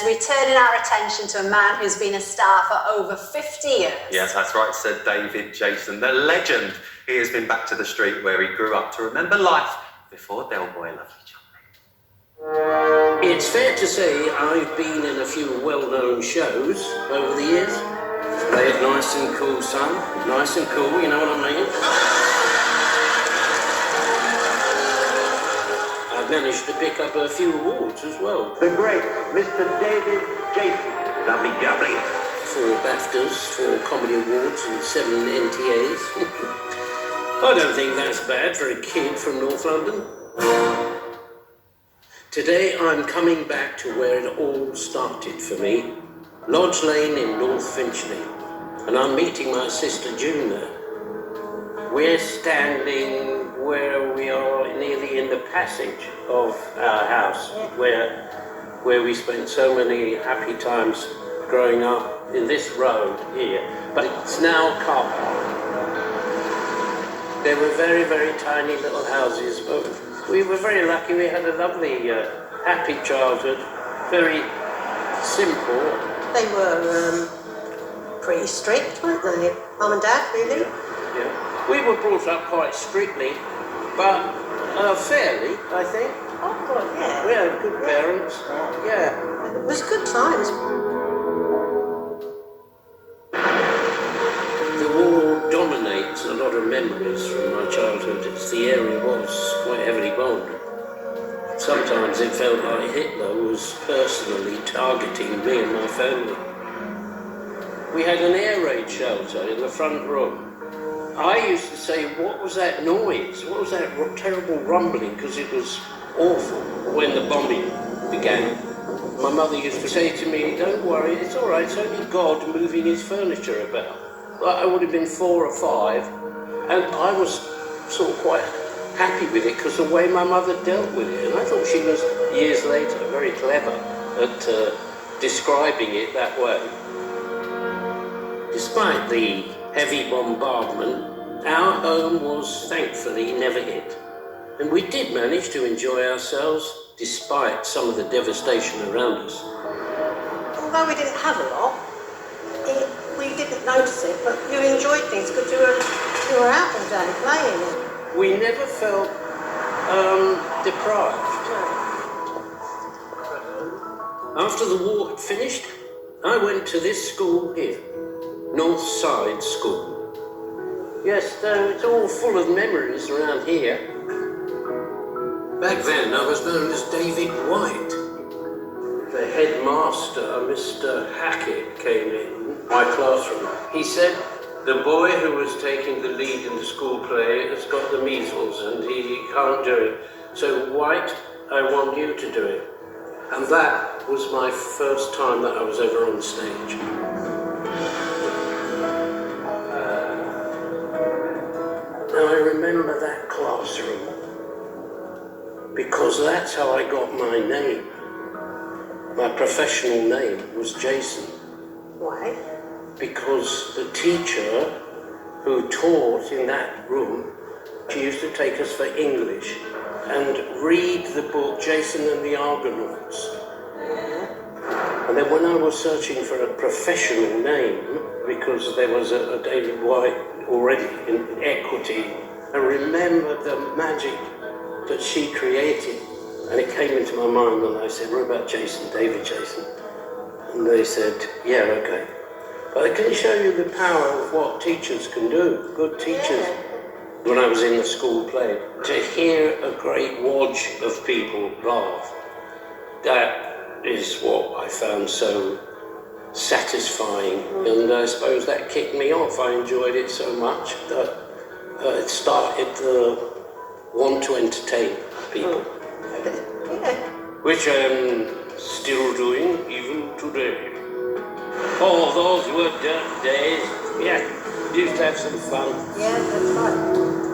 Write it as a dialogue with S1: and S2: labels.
S1: We're turning our attention to a man who's been a star for over 50 years.
S2: Yes, that's right, Sir David Jason, the legend. He has been back to the street where he grew up to remember life before Del Boy lovely Johnny.
S3: It's fair to say I've been in a few well-known shows over the years. Played nice and cool, son. Nice and cool, you know what I mean? I've managed to pick up a few awards as well.
S4: The great Mr. David Jason. Lovely jubbly.
S3: 4 BAFTAs, 4 Comedy Awards and 7 NTAs. I don't think that's bad for a kid from North London. Today I'm coming back to where it all started for me. Lodge Lane in North Finchley. And I'm meeting my sister June there. We're standing where we are nearly in the passage of our house, where we spent so many happy times growing up in this road here. But it's now a car park. They were very, very tiny little houses, but we were very lucky. We had a lovely, happy childhood, very simple.
S5: They were pretty strict, weren't they? Mum and Dad, really?
S3: Yeah. We were brought up quite strictly, but fairly, I think.
S5: Oh, God, yeah.
S3: We had good parents. Yeah.
S5: It was good times.
S3: The war dominates a lot of memories from my childhood. The area was quite heavily bombed. Sometimes it felt like Hitler was personally targeting me and my family. We had an air raid shelter in the front room. I used to say, what was that noise? What was that terrible rumbling? Because it was awful when the bombing began. My mother used to say to me, don't worry, it's all right, it's only God moving his furniture about. I would have been 4 or 5, and I was sort of quite happy with it because the way my mother dealt with it. And I thought she was, years later, very clever at describing it that way. Despite the heavy bombardment, our home was thankfully never hit. And we did manage to enjoy ourselves despite some of the devastation around us.
S5: Although we didn't have a lot, we didn't notice it, but you enjoyed things because you were out all day playing.
S3: We never felt deprived. After the war had finished, I went to this school here. North Side School. Yes, it's all full of memories around here. Back then I was known as David White. The headmaster, Mr. Hackett, came in my classroom. He said, the boy who was taking the lead in the school play has got the measles and he can't do it. So White, I want you to do it. And that was my first time that I was ever on stage. I remember that classroom because that's how I got my name. My professional name was Jason.
S5: Why?
S3: Because the teacher who taught in that room, she used to take us for English and read the book Jason and the Argonauts. And then when I was searching for a professional name, because there was a David White already in Equity, I remembered the magic that she created. And it came into my mind and I said, what about Jason, David Jason? And they said, yeah, okay. But I can show you the power of what teachers can do, good teachers. When I was in the school play, to hear a great watch of people laugh, that is what I found so satisfying. And I suppose that kicked me off. I enjoyed it so much that it started to want to entertain people. Which I'm still doing even today. Oh, those were dark days. Yeah, used to have some fun.
S5: Yeah, that's right.